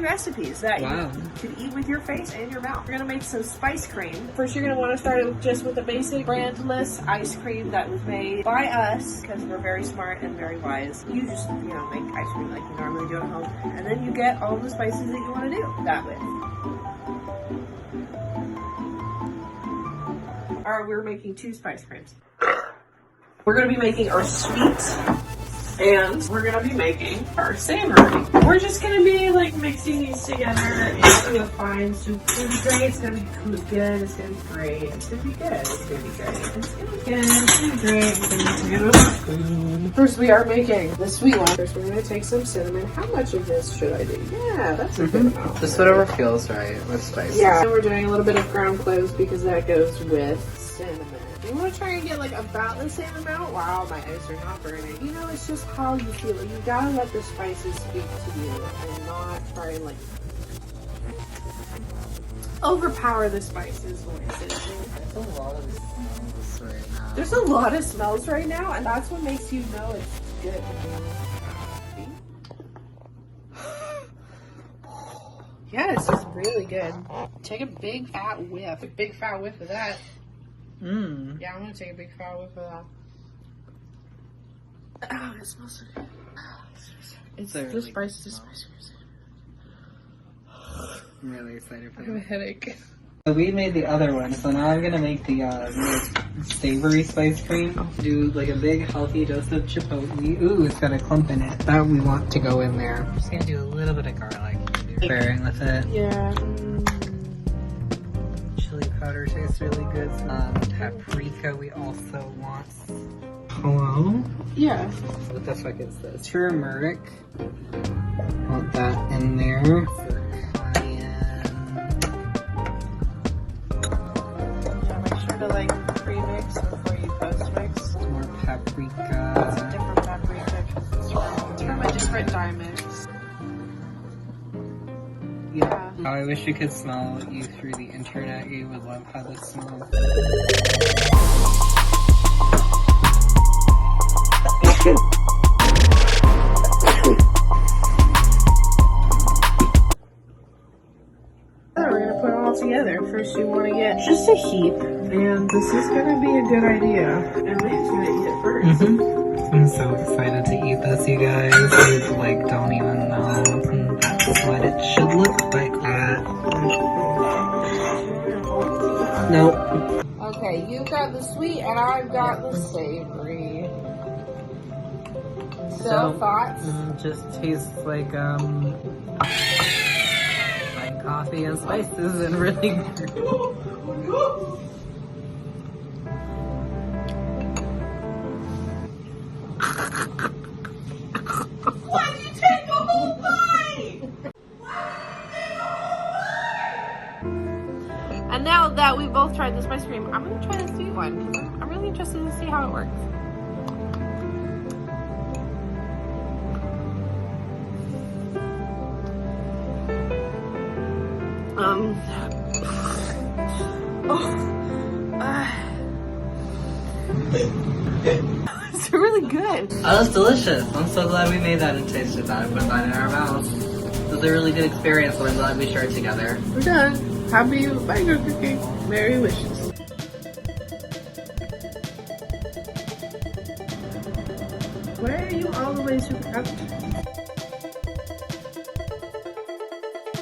recipes that you can eat with your face and your mouth. We're gonna make some spice cream. First, you're gonna want to start just with a basic brandless ice cream that was made by us because we're very smart and very wise. You just, you know, make ice cream like you normally do at home, and then you get all the spices that you want to do that with. We're making 2 spice creams. We're gonna be making our sweet, and we're gonna be making our savory. We're just gonna be like mixing these together into a fine soup. It's gonna be great. It's gonna be good. It's gonna be great. It's gonna be good. It's gonna be great. It's gonna be good. It's gonna be great. It's gonna be good. First, we are making the sweet one. First, we're gonna take some cinnamon. How much of this should I do? Yeah, that's a good amount. Just whatever feels right with spices. Yeah, and we're doing a little bit of ground cloves because that goes with cinnamon. You want to try and get like about the same amount. Wow, my eyes are not burning. You know, it's just how you feel it. You gotta let the spices speak to you and not try and like overpower the spices voices. There's a lot of smells right now, and that's what makes you know it's good. Yes, it's really good. Take a big fat whiff. A big fat whiff of that. Yeah, I'm gonna take a big fat whiff of that. Oh, it smells so good. It's the spice. The spice. I'm really excited for I have a headache. So we made the other one, so now I'm gonna make the savory spice cream. Do like a big healthy dose of chipotle. Ooh, it's got a clump in it. That we want to go in there. I'm just gonna do a little bit of garlic. Pairing with it. Yeah. Chili powder tastes really good. Paprika we also want. Hello? Yeah. What the fuck is this? Turmeric. Want that in there. For cayenne. Yeah, make sure to like pre-mix before you post-mix. More paprika. It's a different paprika because it's from a different dye mix. Yeah. Oh, I wish you could smell you through the internet. You would love how this smells. We're gonna put it all together. First, you want to get just a heap, and this is gonna be a good idea. And Lee's gonna eat it first. I'm so excited to eat this, you guys. You like don't even know. That's what it should look like. Nope. Okay, you got the sweet and I've got the savory. So thoughts? Just tastes like coffee and spices and really good. Why'd you take the whole bite? And now that we both tried this ice cream, I'm gonna try the sweet one because I'm really interested to see how it works. It's really good. Oh, that's delicious. I'm so glad we made that and tasted that and put that in our mouths. It was a really good experience, so I'm glad we shared together. We're done. Happy mango cooking. Merry wishes. Why are you all the way to